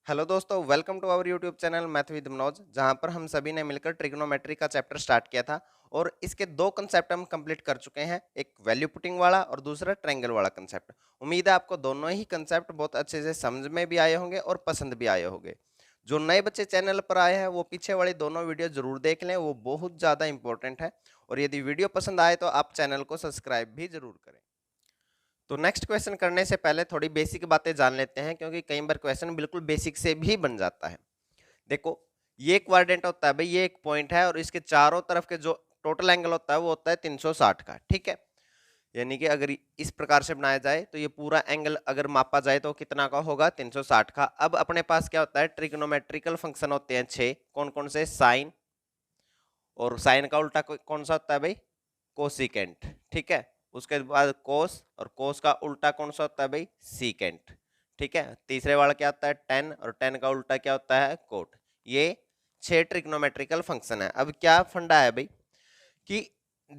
Hello दोस्तों, welcome to our YouTube channel math with Manoj, जहां पर हम सभी ने मिलकर ट्रिग्नोमेट्री का चैप्टर स्टार्ट किया था और इसके दो कंसेप्ट हम कंप्लीट कर चुके हैं। एक वैल्यू पुटिंग वाला और दूसरा ट्रायंगल वाला कंसेप्ट। उम्मीद है आपको दोनों ही कंसेप्ट बहुत अच्छे से समझ में भी आए होंगे और पसंद भी आए होंगे। जो नए बच्चे चैनल पर आए हैं वो पीछे वाली दोनों वीडियो जरूर देख लें, वो बहुत ज़्यादा इंपॉर्टेंट है। और यदि वीडियो पसंद आए तो आप चैनल को सब्सक्राइब भी जरूर करें। तो नेक्स्ट क्वेश्चन करने से पहले थोड़ी बेसिक बातें जान लेते हैं, क्योंकि कई बार क्वेश्चन बिल्कुल बेसिक से भी बन जाता है। देखो, ये क्वाड्रेंट होता है भाई, ये एक पॉइंट है और इसके चारों तरफ के जो टोटल एंगल होता है वो होता है 360 का। ठीक है, यानी कि अगर इस प्रकार से बनाया जाए तो ये पूरा एंगल अगर मापा जाए तो कितना का होगा, 360 का। अब अपने पास क्या होता है, ट्रिग्नोमेट्रिकल फंक्शन होते हैं 6। कौन कौन से? साइन, और साइन का उल्टा कौन सा होता है भाई? कोसिकेंट। ठीक है, उसके बाद कोस, और कोस का उल्टा कौन सा होता है भाई? सीकेंट। ठीक है, तीसरे वाला क्या होता है? टेन, और टेन का उल्टा क्या होता है? कोट। ये 6 ट्रिग्नोमेट्रिकल फंक्शन है। अब क्या फंडा है भाई कि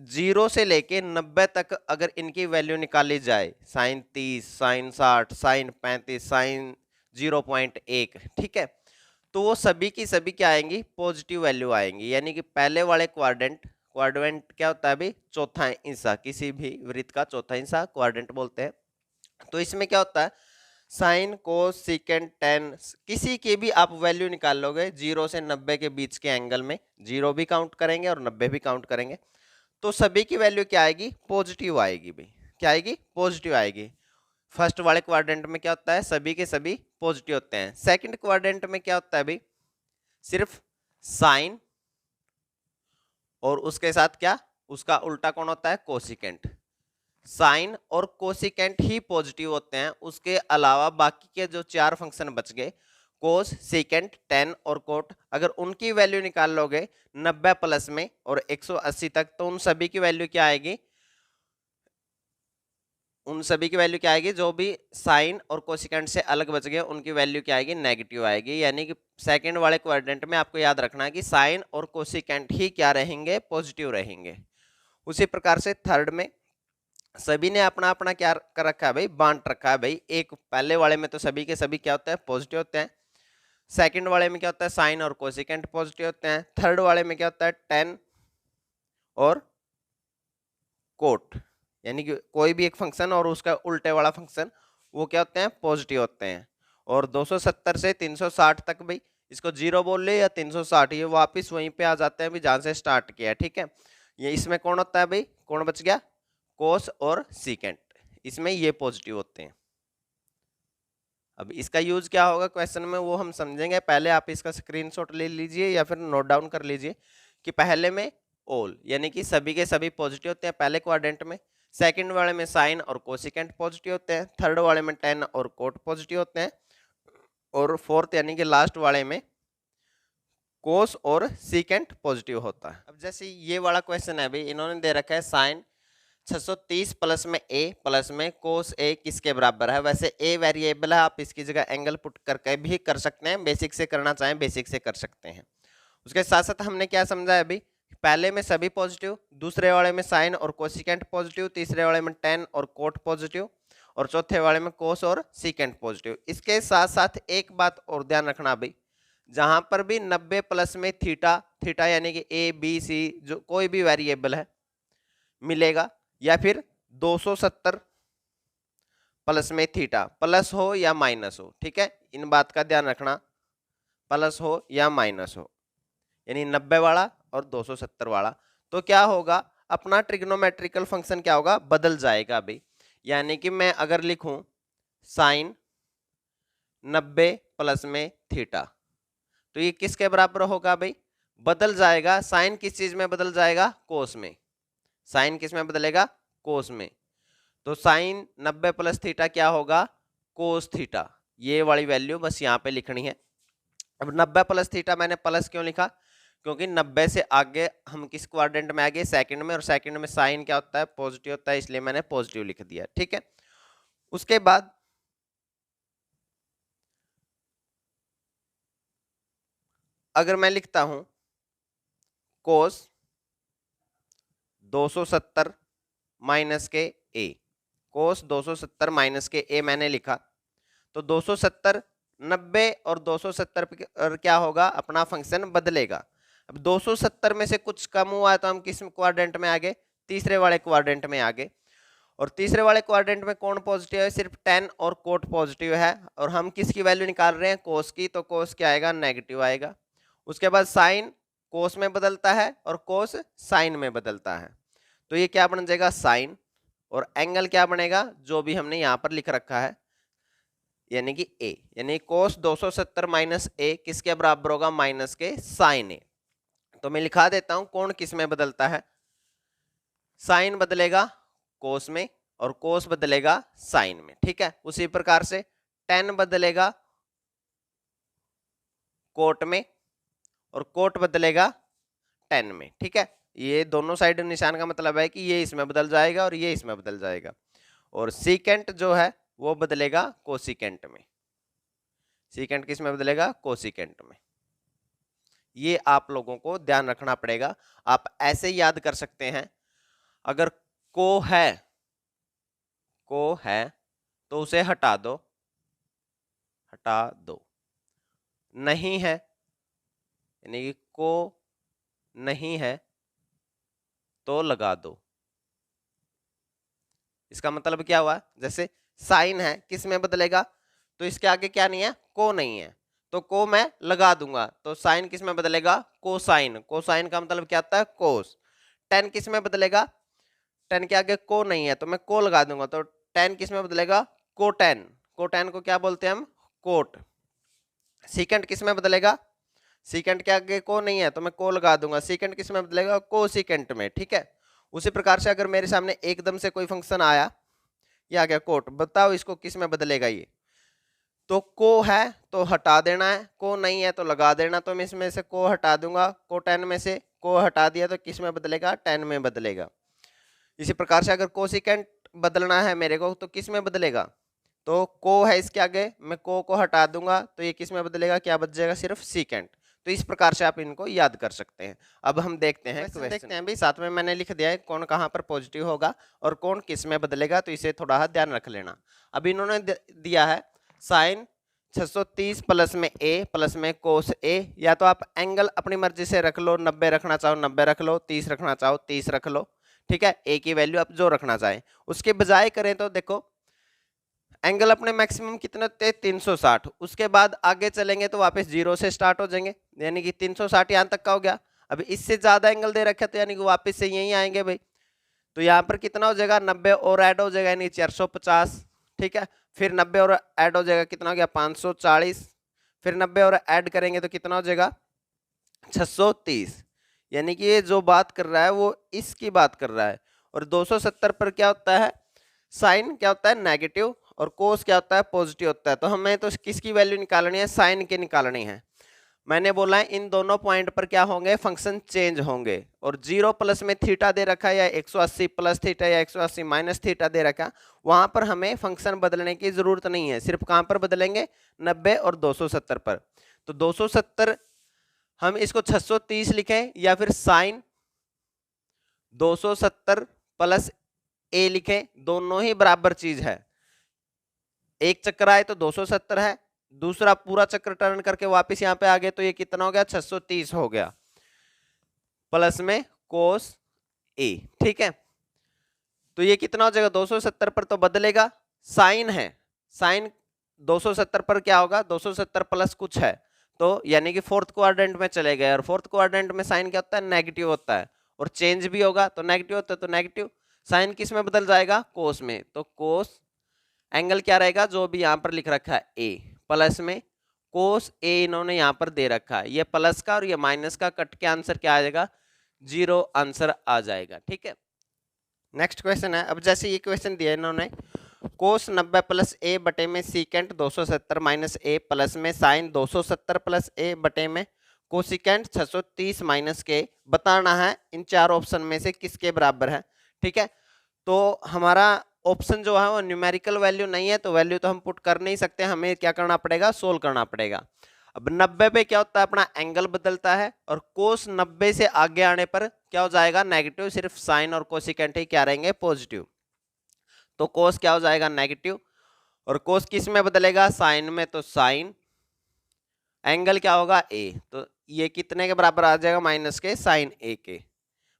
0 से लेके 90 तक अगर इनकी वैल्यू निकाली जाए, साइन 30, साइन 60, साइन 35, साइन 0.1, ठीक है, तो वो सभी की सभी क्या आएंगी? पॉजिटिव वैल्यू आएंगी। यानी कि पहले वाले क्वाड्रेंट, क्वाड्रेंट क्या होता है भाई? चौथा हिस्सा, किसी भी वृत्त का चौथा हिस्सा क्वाड्रेंट बोलते हैं। तो इसमें क्या होता है, साइन, कोस, सीकेंट, टेन, किसी की भी आप वैल्यू निकाल लोगे 0 से 90 के बीच के एंगल में, 0 भी काउंट करेंगे और 90 भी काउंट करेंगे, तो सभी की वैल्यू क्या आएगी? पॉजिटिव आएगी भाई। क्या आएगी? पॉजिटिव आएगी। फर्स्ट वाले क्वाड्रेंट में क्या होता है? सभी के सभी पॉजिटिव होते हैं। सेकंड क्वाड्रेंट में क्या होता है भाई? सिर्फ साइन, और उसके साथ क्या? उसका उल्टा कौन होता है? कोसिकेंट। साइन और कोसिकेंट ही पॉजिटिव होते हैं, उसके अलावा बाकी के जो 4 फंक्शन बच गए, कोस, सीकेंट, टेन और कोट, अगर उनकी वैल्यू निकाल लोगे 90 प्लस में और 180 तक, तो उन सभी की वैल्यू क्या आएगी? उन सभी की वैल्यू क्या आएगी? जो भी साइन और कोसिकेंट से अलग बच गए उनकी वैल्यू क्या आएगी? नेगेटिव आएगी। यानी कि सेकंड वाले क्वाड्रेंट में आपको याद रखना है कि साइन और कोसिकेंट ही क्या रहेंगे? पॉजिटिव रहेंगे। उसी प्रकार से थर्ड में सभी ने अपना अपना क्या कर रखा है भाई? बांट रखा है भाई। एक पहले वाले में तो सभी के सभी क्या होते हैं? पॉजिटिव होते हैं। सेकंड वाले में क्या होता है? साइन और कोसिकेंट पॉजिटिव होते हैं। थर्ड वाले में क्या होता है? टेन और कोट, यानी कि कोई भी एक फंक्शन और उसका उल्टे वाला फंक्शन, वो क्या होते हैं? पॉजिटिव होते हैं। और 270 से 360 तक भाई, इसको 0 बोल ले या 360, ये वापिस वहीं पे आ जाते हैं भी जहां से स्टार्ट किया। ठीक है, ये इसमें कौन होता है भाई? कौन बच गया? कोस और सीकेंट, इसमें ये पॉजिटिव होते हैं। अब इसका यूज क्या होगा क्वेश्चन में, वो हम समझेंगे। पहले आप इसका स्क्रीनशॉट ले लीजिए या फिर नोट डाउन कर लीजिए कि पहले में ऑल, यानी कि सभी के सभी पॉजिटिव होते हैं पहले क्वाड्रेंट में। सेकंड वाले में साइन और कोसिकेंट पॉजिटिव होते हैं। थर्ड वाले में टेन और कोट पॉजिटिव होते हैं। और फोर्थ यानी कि लास्ट वाले में कोस और सीकेंट पॉजिटिव होता है। अब जैसे ये वाला क्वेश्चन है भाई, इन्होंने दे रखा है साइन 630 प्लस में ए प्लस में कोस ए किसके बराबर है। वैसे ए वेरिएबल है, आप इसकी जगह एंगल पुट करके भी कर सकते हैं, बेसिक से करना चाहें बेसिक से कर सकते हैं। उसके साथ साथ हमने क्या समझा है अभी? पहले में सभी पॉजिटिव, दूसरे वाले में साइन और कोसिकेंट पॉजिटिव, तीसरे वाले में टेन और कोट पॉजिटिव, और चौथे वाले में कोस और सीकेंट पॉजिटिव। इसके साथ साथ एक बात और ध्यान रखना भाई, जहां पर भी 90 प्लस में थीटा, थीटा यानी कि ए बी सी जो कोई भी वेरिएबल है मिलेगा, या फिर 270 प्लस में थीटा, प्लस हो या माइनस हो। ठीक है, इन बात का ध्यान रखना, प्लस हो या माइनस हो, यानी 90 वाला और 270 वाला, तो क्या होगा? अपना ट्रिग्नोमेट्रिकल फंक्शन क्या होगा? बदल जाएगा अभी। यानी कि मैं अगर लिखूं साइन 90 प्लस में थीटा, तो ये किसके बराबर होगा भाई? बदल जाएगा। साइन किस चीज में बदल जाएगा? कोस में। साइन किस में बदलेगा? कोस में। तो साइन 90 प्लस थीटा क्या होगा? Cos theta. ये वाली वैल्यू बस यहाँ पे लिखनी है। अब 90 प्लस थीटा मैंने प्लस क्यों लिखा? क्योंकि 90 से आगे हम किस क्वाड्रेंट में आ गए? सेकंड में, और सेकंड में साइन क्या होता है? पॉजिटिव होता है, इसलिए मैंने पॉजिटिव लिख दिया। ठीक है, उसके बाद अगर मैं लिखता हूं कोस 270 माइनस के ए, कोस 270 माइनस के ए मैंने लिखा, तो 270 90 और 270 पर क्या होगा, अपना फंक्शन बदलेगा। अब 270 में से कुछ कम हुआ है तो हम किस क्वाड्रेंट में आ गए, तीसरे वाले क्वाड्रेंट में आ गए। और तीसरे वाले क्वाड्रेंट में कौन पॉजिटिव है, सिर्फ tan और कोट पॉजिटिव है, और हम किसकी वैल्यू निकाल रहे हैं, कोस की, तो कोस क्या आएगा, नेगेटिव आएगा। उसके बाद साइन कोस में बदलता है और कोस साइन में बदलता है, तो ये क्या बन जाएगा, साइन, और एंगल क्या बनेगा, जो भी हमने यहां पर लिख रखा है, यानी कि ए, यानी कोस 270 माइनस ए किसके बराबर होगा, माइनस के साइन ए। तो मैं लिखा देता हूं कौन किस में बदलता है, साइन बदलेगा कोस में और कोस बदलेगा साइन में, ठीक है। उसी प्रकार से tan बदलेगा कोट में और कोट बदलेगा tan में, ठीक है। ये दोनों साइड निशान का मतलब है कि ये इसमें बदल जाएगा और ये इसमें बदल जाएगा, और सीकेंट जो है वो बदलेगा कोसिकेंट में। सीकेंट किस में बदलेगा, कोसिकेंट में। ये आप लोगों को ध्यान रखना पड़ेगा। आप ऐसे याद कर सकते हैं, अगर को है तो उसे हटा दो, नहीं है यानी कि को नहीं है तो लगा दो। इसका मतलब क्या हुआ, जैसे साइन है किस में बदलेगा, तो इसके आगे क्या नहीं है, को नहीं है, तो को मैं लगा दूंगा, तो साइन किस में बदलेगा, कोसाइन। कोसाइन का मतलब क्या आता है, कोस। tan किस में बदलेगा, tan के आगे को नहीं है तो मैं को लगा दूंगा, तो tan किस में बदलेगा, कोटैन। कोटैन को क्या बोलते हैं हम, कोट। सीकेंट किस में बदलेगा, सीकेंट के आगे को नहीं है तो मैं को लगा दूंगा, सीकेंट किस में बदलेगा, को सीकेंट में, ठीक है। उसी प्रकार से अगर मेरे सामने एकदम से कोई फंक्शन आया, ये आ गया कोट, बताओ इसको किस में बदलेगा, ये तो को है तो हटा देना है, को नहीं है तो लगा देना, तो मैं इसमें से को हटा दूंगा, को tan में से को हटा दिया तो किस में बदलेगा, tan में बदलेगा। इसी प्रकार से अगर कोसिकेंट बदलना है मेरे को तो किस में बदलेगा, तो को है इसके आगे, मैं को हटा दूंगा तो ये किस में बदलेगा, क्या बच जाएगा, सिर्फ सीकेंट। तो इस प्रकार से आप इनको याद कर सकते हैं। अब हम देखते हैं भी, साथ में मैंने लिख दिया है कौन कहाँ पर पॉजिटिव होगा और कौन किस में बदलेगा, तो इसे थोड़ा ध्यान रख लेना। अब इन्होंने दिया है साइन 630 प्लस में ए प्लस में कोस ए, या तो आप एंगल अपनी मर्जी से रख लो, 90 रखना चाहो 90 रख लो, 30 रखना चाहो 30 रख लो, ठीक है। ए की वैल्यू आप जो रखना चाहें। उसके बजाय करें तो देखो एंगल अपने मैक्सिमम कितने थे, 360, उसके बाद आगे चलेंगे तो वापस 0 से स्टार्ट हो जाएंगे, यानी कि 360 यहाँ तक का हो गया। अब इससे ज्यादा एंगल दे रखे तो यानी कि वापस से यहीं आएंगे भाई, तो यहाँ पर कितना हो जाएगा, 90 और ऐड हो जाएगा यानी 450, ठीक है। फिर 90 और ऐड हो जाएगा, कितना हो गया 540, फिर 90 और ऐड करेंगे तो कितना हो जाएगा 630, यानी कि ये जो बात कर रहा है वो इसकी बात कर रहा है। और 270 पर क्या होता है, साइन क्या होता है, नेगेटिव, और कोस क्या होता है, पॉजिटिव होता है। तो हमें तो किसकी वैल्यू निकालनी है, साइन की निकालनी है। मैंने बोला है इन दोनों पॉइंट पर क्या होंगे, फंक्शन चेंज होंगे, और 0 प्लस में थीटा दे रखा है या 180 प्लस थीटा या 180 माइनस थीटा दे रखा, वहां पर हमें फंक्शन बदलने की जरूरत नहीं है, सिर्फ कहां पर बदलेंगे, 90 और 270 पर। तो 270 हम इसको 630 लिखें या फिर साइन 270 प्लस ए लिखें, दोनों ही बराबर चीज है। एक चक्कर आए तो 270 है, दूसरा पूरा चक्कर टर्न करके वापस यहां पे आ गए तो ये कितना हो गया, 630 हो गया, प्लस में कोस ए, ठीक है। तो ये कितना हो जाएगा, 270 पर तो बदलेगा, साइन है, साइन 270 पर क्या होगा, 270 प्लस कुछ है, तो यानी कि फोर्थ क्वाड्रेंट में चले गए, और फोर्थ क्वाड्रेंट में साइन क्या होता है, नेगेटिव होता है, और चेंज भी होगा तो नेगेटिव होता है, तो नेगेटिव साइन किस में बदल जाएगा, कोस में, तो कोस एंगल क्या रहेगा, जो भी यहां पर लिख रखा है ए, प्लस में कोस ए इन्होंने यहां पर दे रखा है, ये प्लस का और ये माइनस का कट के आंसर क्या आ जाएगा, 0 आंसर आ जाएगा, ठीक है। नेक्स्ट क्वेश्चन है, अब जैसे ये क्वेश्चन दिया इन्होंने, कोस 90 प्लस ए बटे में सीकेंट 270 माइनस ए प्लस में साइन 270 प्लस ए बटे में कोसिकेंट 630 माइनस के, बताना है इन चार ऑप्शन में से किसके बराबर है, ठीक है। तो हमारा ऑप्शन जो है वो न्यूमेरिकल वैल्यू नहीं है, तो वैल्यू तो हम पुट कर नहीं सकते, हमें क्या करना पड़ेगा, सोल्व करना पड़ेगा। अब 90 पे क्या होता है, अपना एंगल बदलता है, और कोस 90 से आगे आने पर क्या हो जाएगा, नेगेटिव, सिर्फ साइन और कोसिकेंट ही क्या रहेंगे, पॉजिटिव, तो कोस क्या हो जाएगा, नेगेटिव, और कोस किस में बदलेगा, साइन में, तो साइन, एंगल क्या होगा ए, तो ये कितने के बराबर आ जाएगा, माइनस के साइन ए के,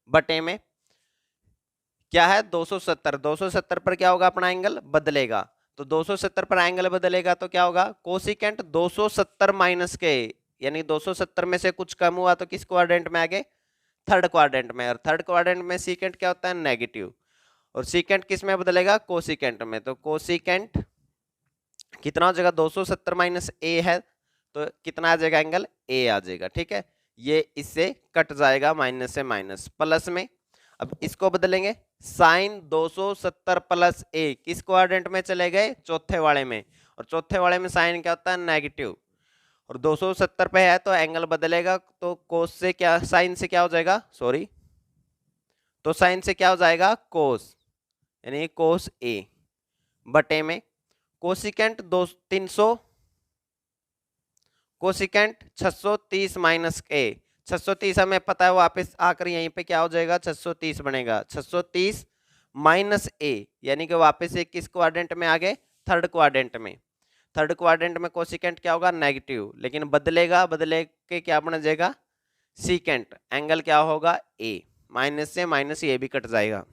बटे में क्या है 270, 270 पर क्या होगा अपना एंगल बदलेगा, तो 270 पर एंगल बदलेगा तो क्या होगा कोसिकेंट 270 माइनस के, यानी 270 में से कुछ कम हुआ तो किस क्वाड्रेंट में आ गए, थर्ड क्वाड्रेंट में, और थर्ड क्वाड्रेंट में सीकेंट क्या होता है नेगेटिव, और सीकेंट किस में बदलेगा कोसिकेंट में, तो कोसिकेंट कितना हो जाएगा 270 माइनस ए है, तो कितना आ जाएगा एंगल ए आ जाएगा, ठीक है, ये इससे कट जाएगा माइनस से माइनस प्लस में, अब इसको बदलेंगे साइन 270 प्लस ए किस क्वाड्रेंट में चले गए, चौथे वाले में, और चौथे वाले में साइन क्या होता है नेगेटिव, और 270 पे है तो एंगल बदलेगा, तो कोस से क्या साइन से क्या हो जाएगा, सॉरी, तो साइन से क्या हो जाएगा कोस, यानी कोस ए, बटे में कोसिकेंट 300, कोसिकेंट 630 माइनस ए, 630 हमें पता है वापस आकर यहीं पे क्या हो जाएगा 630 बनेगा, 630 माइनस ए, यानी कि वापस एक किस क्वाड्रेंट में आ गए, थर्ड क्वाड्रेंट में, थर्ड क्वाड्रेंट में कोसिकेंट क्या होगा नेगेटिव, लेकिन बदलेगा, बदले के क्या बन जाएगा सीकेंट, एंगल क्या होगा ए, माइनस से माइनस ये भी कट जाएगा।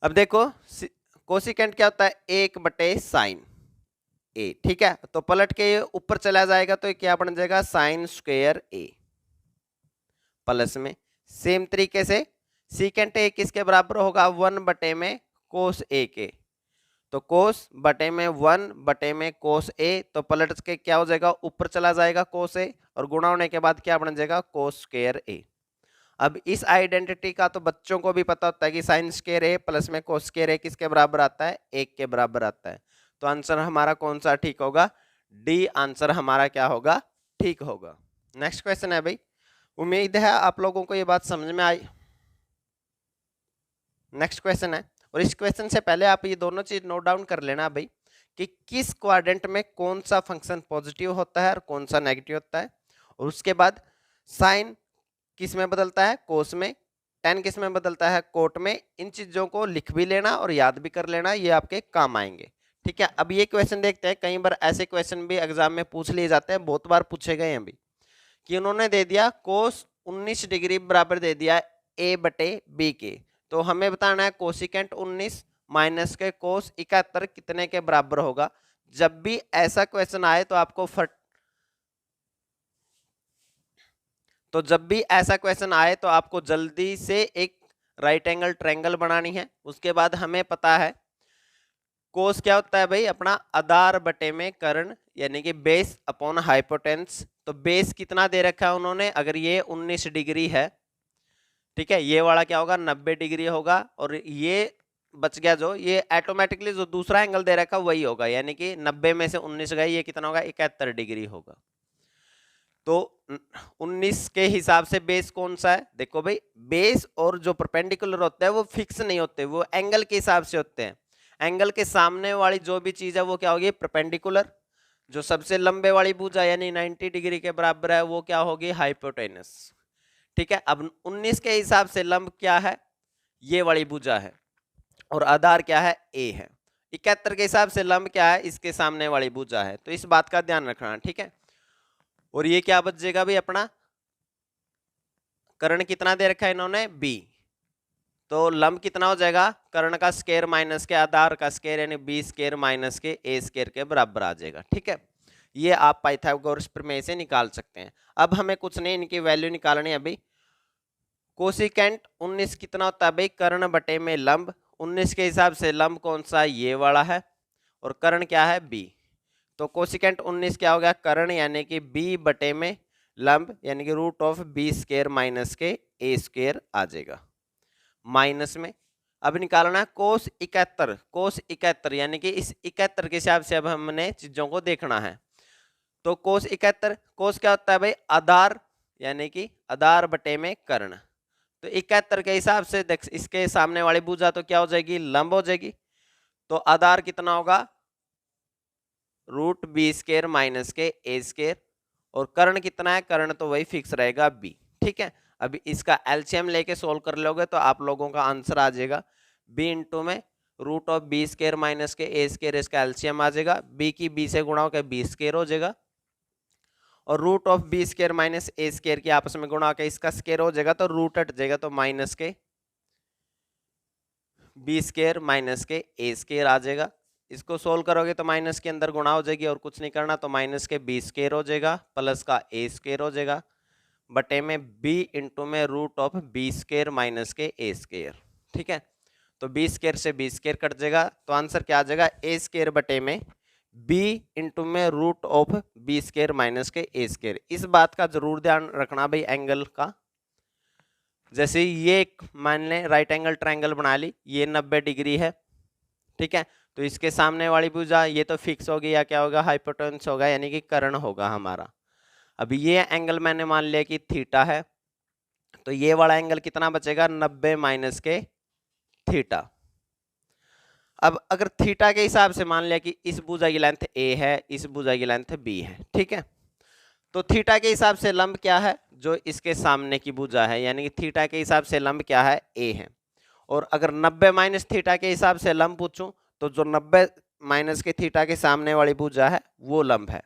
अब देखो कोसिकेंट क्या होता है 1/साइन ए, ठीक है, तो पलट के ऊपर चला जाएगा तो क्या बन जाएगा साइन स्क्वायर ए, प्लस में सेम तरीके से सीकेंट ए किसके बराबर होगा 1/में कोस ए के, तो कोस बटे में 1/में कोस ए, तो पलट के क्या हो जाएगा ऊपर चला जाएगा कोस ए, और गुणा होने के बाद क्या बन जाएगा कोस स्क्वायर ए। अब इस आइडेंटिटी का तो बच्चों को भी पता होता है कि साइन स्क्वायर ए प्लस में कोस स्क्वायर ए किसके बराबर आता है, 1 के बराबर आता है, तो आंसर हमारा कौन सा ठीक होगा, डी आंसर हमारा क्या होगा ठीक होगा। नेक्स्ट क्वेश्चन है भाई, उम्मीद है आप लोगों को ये बात समझ में आई। नेक्स्ट क्वेश्चन है, और इस क्वेश्चन से पहले आप ये दोनों चीज नोट डाउन कर लेना भाई कि किस क्वाड्रेंट में कौन सा फंक्शन पॉजिटिव होता है और कौन सा नेगेटिव होता है, और उसके बाद साइन किस में बदलता है कोस में, टेन किस में बदलता है कोट में, इन चीजों को लिख भी लेना और याद भी कर लेना, ये आपके काम आएंगे, ठीक है। अब ये क्वेश्चन देखते हैं, कई बार ऐसे क्वेश्चन भी एग्जाम में पूछ लिए जाते हैं, बहुत बार पूछे गए हैं अभी, कि उन्होंने दे दिया कोस 19 डिग्री बराबर दे दिया a/b के, तो हमें बताना है कोसिकेंट 19 माइनस के कोस 71 कितने के बराबर होगा। जब भी ऐसा क्वेश्चन आए तो आपको जब भी ऐसा क्वेश्चन आए तो आपको जल्दी से एक राइट एंगल ट्रायंगल बनानी है। उसके बाद हमें पता है कोस क्या होता है भाई अपना आधार बटे में कर्ण, यानी कि बेस अपॉन हाइपोटेन्स, तो बेस कितना दे रखा है उन्होंने, अगर ये 19 डिग्री है, ठीक है, ये वाला क्या होगा 90 डिग्री होगा, और ये बच गया जो ये ऑटोमेटिकली जो दूसरा एंगल दे रखा है वही होगा, यानी कि 90 में से 19 गए, ये कितना होगा 71 डिग्री होगा। तो 19 के हिसाब से बेस कौन सा है, देखो भाई बेस और जो परपेंडिकुलर होता है वो फिक्स नहीं होते, वो एंगल के हिसाब से होते हैं। एंगल के सामने वाली जो भी चीज है वो क्या होगी परपेंडिकुलर, जो सबसे लंबे वाली भुजा यानी 90 डिग्री के बराबर है वो क्या होगी हाइपोटेनस, ठीक है। अब 19 के हिसाब से लंब क्या है, ये वाली भुजा है, और आधार क्या है ए है। 71 के हिसाब से लंब क्या है, इसके सामने वाली भुजा है, तो इस बात का ध्यान रखना, ठीक है। और ये क्या बच जाएगा भाई अपना कर्ण कितना दे रखा है इन्होंने बी, तो लंब कितना हो जाएगा कर्ण का स्क्वायर माइनस के आधार का स्क्वायर, यानी बी स्क्वायर माइनस के ए स्क्वायर के बराबर आ जाएगा, ठीक है। ये आप पाइथागोरस प्रमेय से निकाल सकते हैं। अब हमें कुछ नहीं, इनकी वैल्यू निकालनी है अभी। कोसिकेंट 19 कितना होता है भाई कर्ण बटे में लंब, 19 के हिसाब से लंब कौन सा ये वाला है, और कर्ण क्या है बी, तो कोसिकेंट 19 क्या हो गया कर्ण यानी कि b बटे में लंब यानी कि root of B square minus के ए स्क्वायर आ जाएगा, माइनस में अब निकालना है कोस 71, कोस 71 यानी कि इस 71 के हिसाब से अब हमने चीजों को देखना है। तो कोस 71 कोस क्या होता है भाई आधार, यानी कि आधार बटे में कर्ण, तो 71 के हिसाब से देख इसके सामने वाली भुजा तो क्या हो जाएगी लंब हो जाएगी, तो आधार कितना होगा रूट बी स्क्वायर माइनस के ए स्क्वायर, और कर्ण कितना है कर्ण तो वही फिक्स रहेगा बी, ठीक है। अभी इसका एलसीएम लेके सोल्व कर लोगे तो आप लोगों का आंसर आ जाएगा बी इंटू में root of B square minus के ए स्क्वायर, इसका एलसीएम आ जाएगा, बी की बी से गुणा होकर बी स्क्वायर हो जाएगा, और root of B square minus A square की आपस में गुणा के इसका स्केयर हो जाएगा तो रूट हट जाएगा, तो माइनस के बी स्केयर माइनस के ए स्केयर आ जाएगा। इसको सोल्व करोगे तो माइनस के अंदर गुणा हो जाएगी और कुछ नहीं करना, तो माइनस के बी स्केयर हो जाएगा प्लस का ए स्केयर हो जाएगा बटे में बी इंटू में root of B square minus के ए स्केयर। ठीक है, तो बी स्केयर से बी स्केयर कट जाएगा, तो आंसर क्या आ जाएगा, ए स्केयर बटे में बी इंटू में root of B square minus के ए स्केयर। इस बात का जरूर ध्यान रखना भाई एंगल का। जैसे ये एक मान लें राइट एंगल ट्रायंगल बना ली, ये 90 डिग्री है। ठीक है, तो इसके सामने वाली भुजा ये तो फिक्स होगी या क्या होगा, हाइपोटेन्यूस होगा, यानी कि कर्ण होगा हमारा। अब ये एंगल मैंने मान लिया कि थीटा है, तो ये वाला एंगल कितना बचेगा, 90 माइनस के थीटा। अब अगर थीटा के हिसाब से मान लिया कि इस भुजा की लेंथ ए है, इस भुजा की लेंथ बी है। ठीक है, तो थीटा के हिसाब से लंब क्या है, जो इसके सामने की भुजा है, यानी कि थीटा के हिसाब से लंब क्या है, ए है। और अगर 90 माइनस थीटा के हिसाब से लंब पूछूं तो जो 90 माइनस के थीटा के सामने वाली भुजा है वो लंब है।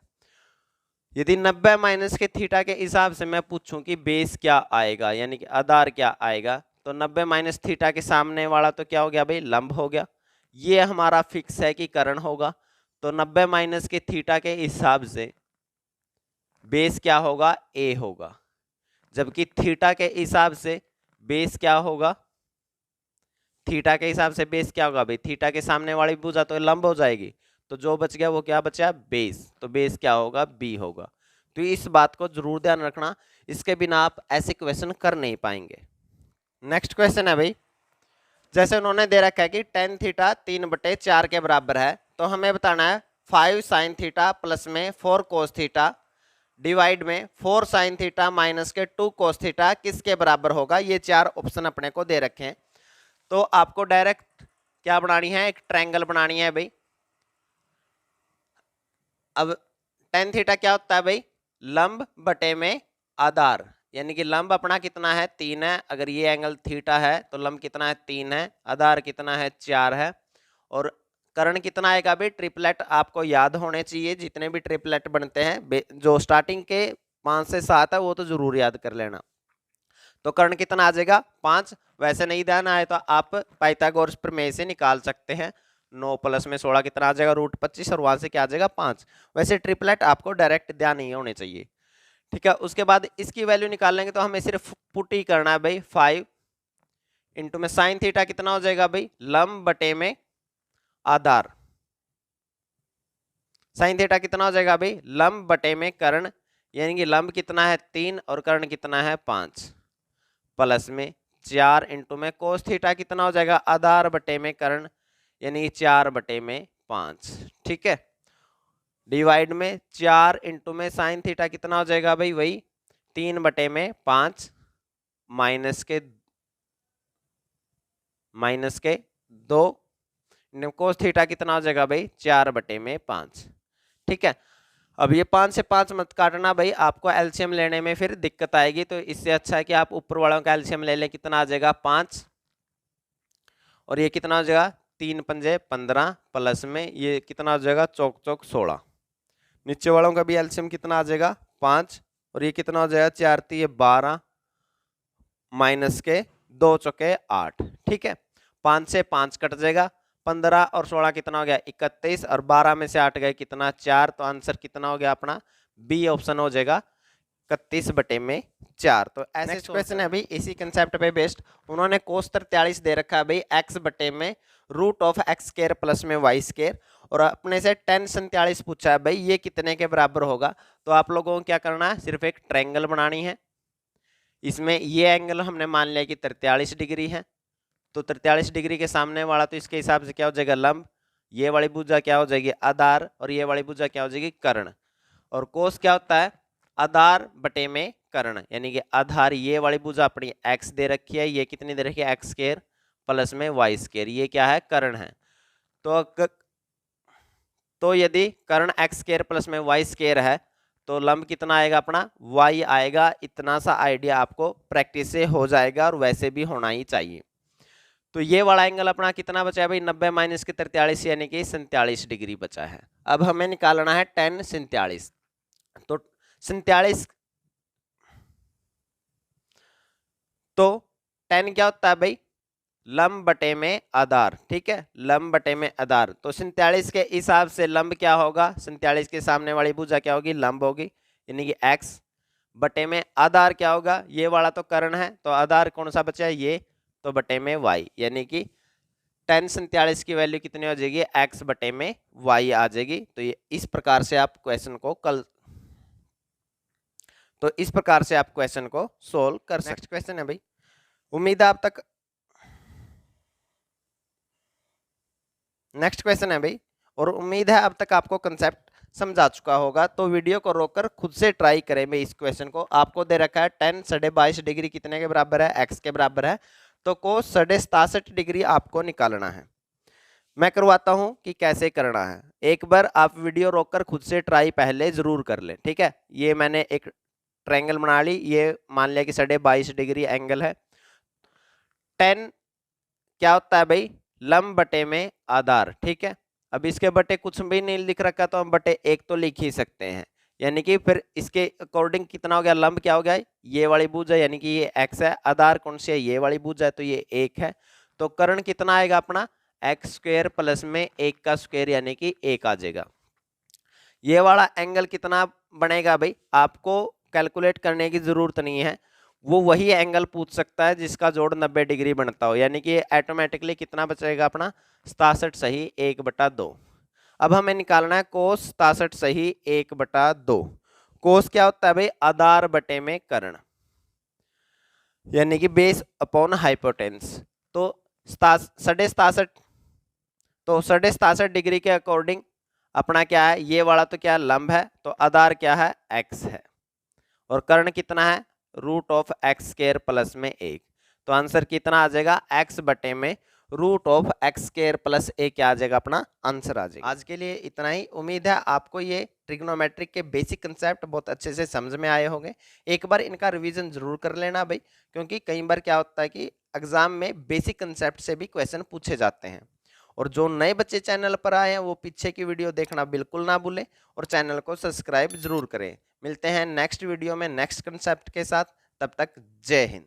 यदि 90 माइनस के थीटा के हिसाब से मैं पूछूं कि बेस क्या आएगा, यानी कि आधार क्या आएगा, तो 90 माइनस थीटा के सामने वाला तो क्या हो गया भाई, लंब हो गया। ये हमारा फिक्स है कि कर्ण होगा, तो 90 माइनस के थीटा के हिसाब से बेस क्या होगा, ए होगा। जबकि थीटा के हिसाब से बेस क्या होगा, थीटा के हिसाब से बेस क्या होगा भाई, थीटा के सामने वाली भुजा तो लंब हो जाएगी, तो जो बच गया वो क्या बचा, बेस। तो बेस क्या होगा, बी होगा। तो इस बात को जरूर ध्यान रखना, इसके बिना आप ऐसे क्वेश्चन कर नहीं पाएंगे। नेक्स्ट क्वेश्चन है भाई, जैसे उन्होंने दे रखा है कि टेन थीटा 3/4 के बराबर है, तो हमें बताना है 5 साइन थीटा प्लस में 4 कोस थीटा डिवाइड में 4 साइन थीटा माइनस के 2 कोस थीटा किसके बराबर होगा। ये 4 ऑप्शन अपने को दे रखे हैं, तो आपको डायरेक्ट क्या बनानी है, एक ट्रायंगल बनानी है भाई। अब टेन थीटा क्या होता है भाई, लंब बटे में आधार, यानी कि लंब अपना कितना है, 3 है। अगर ये एंगल थीटा है तो लंब कितना है, 3 है। आधार कितना है, 4 है। और कर्ण कितना आएगा भाई, ट्रिपलेट आपको याद होने चाहिए, जितने भी ट्रिपलेट बनते हैं जो स्टार्टिंग के 5 से 7 है वो तो जरूर याद कर लेना। तो कर्ण कितना आ जाएगा, 5। वैसे नहीं ध्यान आए तो आप पाइथागोरस प्रमेय से निकाल सकते हैं। 9 प्लस में 16 कितना आ जाएगा, √25, और वहां से क्या आ जाएगा, 5। वैसे ट्रिपलेट आपको डायरेक्ट ध्यान नहीं होने चाहिए। ठीक है, उसके बाद इसकी वैल्यू निकाल लेंगे तो हमें सिर्फ पुट ही करना है भाई। 5 इंटू में साइन थीटा कितना हो जाएगा भाई, लंब बटे में आधार। साइन थीटा कितना हो जाएगा भाई, लंब बटे में कर्ण, यानी कि लंब कितना है 3 और कर्ण कितना है 5, प्लस में 4 इंटू में कोस थीटा कितना हो जाएगा, आधार बटे में कर्ण, यानी 4 बटे में 5। ठीक है, डिवाइड में 4 इंटू में साइन थीटा कितना हो जाएगा भाई, वही 3 बटे में 5 माइनस के 2, कोस थीटा कितना हो जाएगा भाई, 4 बटे में 5। ठीक है, अब ये 5 से 5 मत काटना भाई, आपको एलसीएम लेने में फिर दिक्कत आएगी, तो इससे अच्छा है कि आप ऊपर वालों का एलसीएम ले लें। कितना आ जाएगा 5, और ये कितना हो जाएगा 3 पंजे 15, प्लस में ये कितना हो जाएगा चौक चौक 16। नीचे वालों का भी एलसीएम कितना आ जाएगा 5, और ये कितना हो जाएगा 4 3 12, माइनस के 2 चौके 8। ठीक है, 5 से 5 कट जाएगा, 15 और 16 कितना हो गया 31, और 12 में से 8 गए कितना 4, तो आंसर कितना हो गया अपना, बी ऑप्शन हो जाएगा 31 बटे में 4। तो ऐसे क्वेश्चन है अभी इसी कंसेप्ट पे बेस्ड, उन्होंने कोस 43 दे रखा है भाई, x बटे में root of X square plus में वाई स्क्वायर, और अपने से tan 47 पूछा है भाई, ये कितने के बराबर होगा। तो आप लोगों को क्या करना है, सिर्फ एक ट्रायंगल बनानी है। इसमें ये एंगल हमने मान लिया कि 43 डिग्री है, तो 43 डिग्री के सामने वाला तो इसके हिसाब से क्या हो जाएगा, लंब। ये वाली भुजा क्या हो जाएगी, आधार, और ये वाली भुजा क्या हो जाएगी, कर्ण। और कोस क्या होता है, आधार बटे में कर्ण, यानी कि आधार ये वाली भुजा अपनी x दे रखी है, ये कितनी दे रखी है एक्स स्क्वायर प्लस में वाई स्क्वायर, ये क्या है, कर्ण है। तो यदि कर्ण एक्स स्क्वायर प्लस में वाई स्क्वायर है तो लंब कितना आएगा अपना, y आएगा। इतना सा आइडिया आपको प्रैक्टिस से हो जाएगा, और वैसे भी होना ही चाहिए। तो ये वाला एंगल अपना कितना बचा है भाई, 90 माइनस के 43, यानी कि 47 डिग्री बचा है। अब हमें निकालना है tan 47। तो 47 तो 10 क्या होता है भाई, लंब बटे में आधार, ठीक है, लंब बटे में आधार। तो 47 के हिसाब से लंब क्या होगा, 47 के सामने वाली भुजा क्या होगी, लंब होगी, यानी कि x बटे में आधार क्या होगा, ये वाला तो कर्ण है, तो आधार कौन सा बचा है, ये, तो बटे में y, यानी कि tan 47 की वैल्यू कितनी हो जाएगी, x बटे में y आ जाएगी। तो ये इस प्रकार से आप क्वेश्चन को सोल्व कर सकते। नेक्स्ट क्वेश्चन है भाई, उम्मीद है आप तक, नेक्स्ट क्वेश्चन है भाई, और उम्मीद है अब तक आपको कंसेप्ट समझा चुका होगा। तो वीडियो को रोककर खुद से ट्राई करें भाई इस क्वेश्चन को। आपको दे रखा है tan 22.5 डिग्री कितने के बराबर है, x के बराबर है, तो cos 67 डिग्री आपको निकालना है। मैं करवाता हूं कि कैसे करना है, एक बार आप वीडियो रोककर खुद से ट्राई पहले जरूर कर लें, ठीक है। ये मैंने एक ट्रायंगल बना ली, ये मान लिया कि 22.5 डिग्री एंगल है। tan क्या होता है भाई, लंब बटे में आधार, ठीक है। अब इसके बटे कुछ भी नहीं लिख रखा तो हम बटे 1 तो लिख ही सकते हैं, यानी कि फिर इसके अकॉर्डिंग कितना हो गया, लंब क्या हो गया, ये वाली भुजा, यानी कि ये x है, आधार कौन सी है, ये वाली भुजा है, तो ये 1 है। तो कर्ण कितना आएगा अपना, x स्क्वायर प्लस में 1 का स्क्वायर, यानी कि 1 आ जाएगा। ये वाला एंगल कितना बनेगा भाई, आपको कैलकुलेट करने की जरूरत नहीं है, वो वही एंगल पूछ सकता है जिसका जोड़ 90 डिग्री बनता हो, यानी कि ऑटोमेटिकली कितना बचेगा अपना, 67 सही 1/2। अब हमें निकालना है कोस 67 सही 1/2। कोस क्या होता है भाई, आधार बटे में कर्ण, यानी कि बेस अपॉन हाइपोटेन्स। तो 67.5, तो 67.5 डिग्री के अकॉर्डिंग अपना क्या है, ये वाला तो क्या लंब है, तो आधार क्या है, x है, और कर्ण कितना है, √x² प्लस में 1। तो आंसर कितना आ जाएगा, x बटे में √x² प्लस 1 क्या आ जाएगा, अपना आंसर आ जाएगा। आज के लिए इतना ही, उम्मीद है आपको ये ट्रिग्नोमेट्रिक के बेसिक कंसेप्ट बहुत अच्छे से समझ में आए होंगे। एक बार इनका रिवीजन जरूर कर लेना भाई, क्योंकि कई बार क्या होता है कि एग्जाम में बेसिक कंसेप्ट से भी क्वेश्चन पूछे जाते हैं। और जो नए बच्चे चैनल पर आए हैं वो पीछे की वीडियो देखना बिल्कुल ना भूलें, और चैनल को सब्सक्राइब जरूर करें। मिलते हैं नेक्स्ट वीडियो में नेक्स्ट कंसेप्ट के साथ, तब तक जय हिंद।